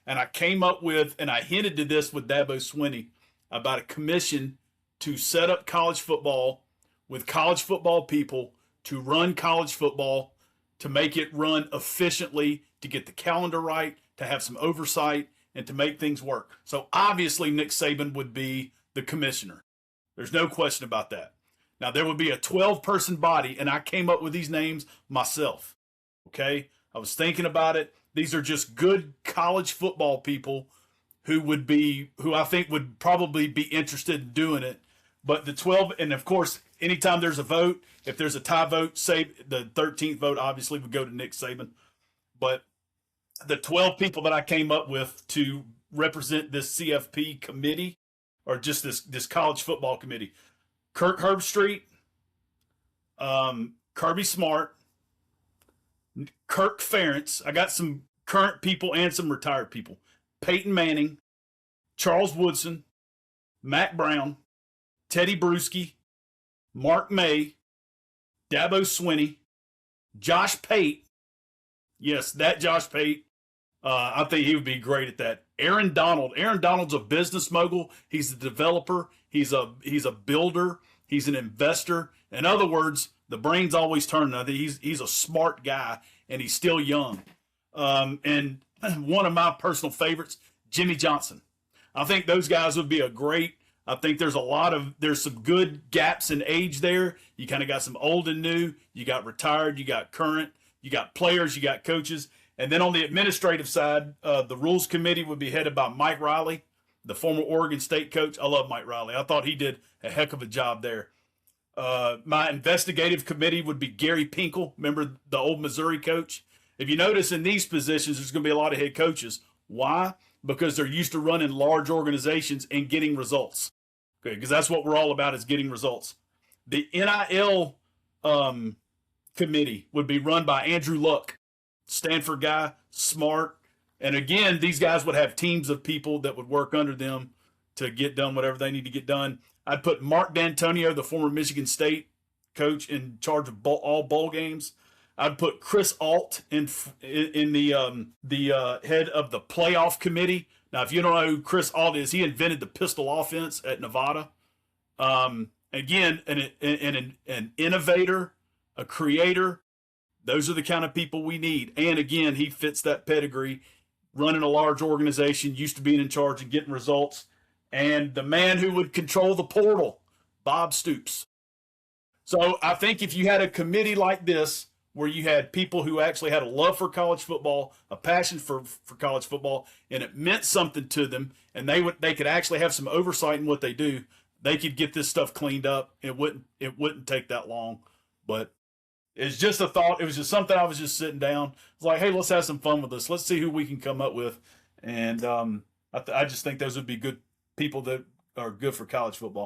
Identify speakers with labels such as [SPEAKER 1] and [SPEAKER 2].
[SPEAKER 1] And I came up with, and I hinted to this with Dabo Swinney, about a commission to set up college football with college football people to run college football, to make it run efficiently, to get the calendar right, to have some oversight, and to make things work. So obviously Nick Saban would be the commissioner. There's no question about that. Now, there would be a 12-person body, and I came up with these names myself. Okay? I was thinking about it. These are just good college football people who I think would probably be interested in doing it. But the 12, and of course, anytime there's a vote, if there's a tie vote, say the 13th vote obviously would go to Nick Saban. But the 12 people that I came up with to represent this CFP committee, or just this college football committee: Kirk Herbstreit, Kirby Smart, Kirk Ferentz. I got some current people and some retired people: Peyton Manning, Charles Woodson, Mac Brown, Teddy Bruschi, Mark May, Dabo Swinney, Josh Pate. Yes, that Josh Pate. I think he would be great at that. Aaron Donald. Aaron Donald's a business mogul. He's a developer. He's a builder. He's an investor. In other words, the brain's always turning. I think he's a smart guy, and he's still young. And one of my personal favorites, Jimmy Johnson. I think those guys would be a great. I think there's some good gaps in age there. You kind of got some old and new. You got retired. You got current. You got players. You got coaches. And then on the administrative side, the rules committee would be headed by Mike Riley, the former Oregon State coach. I love Mike Riley. I thought he did a heck of a job there. My investigative committee would be Gary Pinkel, remember the old Missouri coach? If you notice in these positions, there's going to be a lot of head coaches. Why? Because they're used to running large organizations and getting results. Okay, because that's what we're all about, is getting results. The NIL committee would be run by Andrew Luck, Stanford guy, smart. And again, these guys would have teams of people that would work under them to get done whatever they need to get done. I'd put Mark D'Antonio, the former Michigan State coach, in charge of all bowl games. I'd put Chris Alt in the head of the playoff committee. Now, if you don't know who Chris Alt is, he invented the pistol offense at Nevada. Again, an innovator, a creator. Those are the kind of people we need. And again, he fits that pedigree, running a large organization, used to being in charge and getting results. And the man who would control the portal, Bob Stoops. So I think if you had a committee like this, where you had people who actually had a love for college football, a passion for college football, and it meant something to them, and they could actually have some oversight in what they do, they could get this stuff cleaned up. It wouldn't take that long. But it's just a thought. It was just something I was just sitting down. It's like, hey, let's have some fun with this. Let's see who we can come up with. And I just think those would be good people that are good for college football.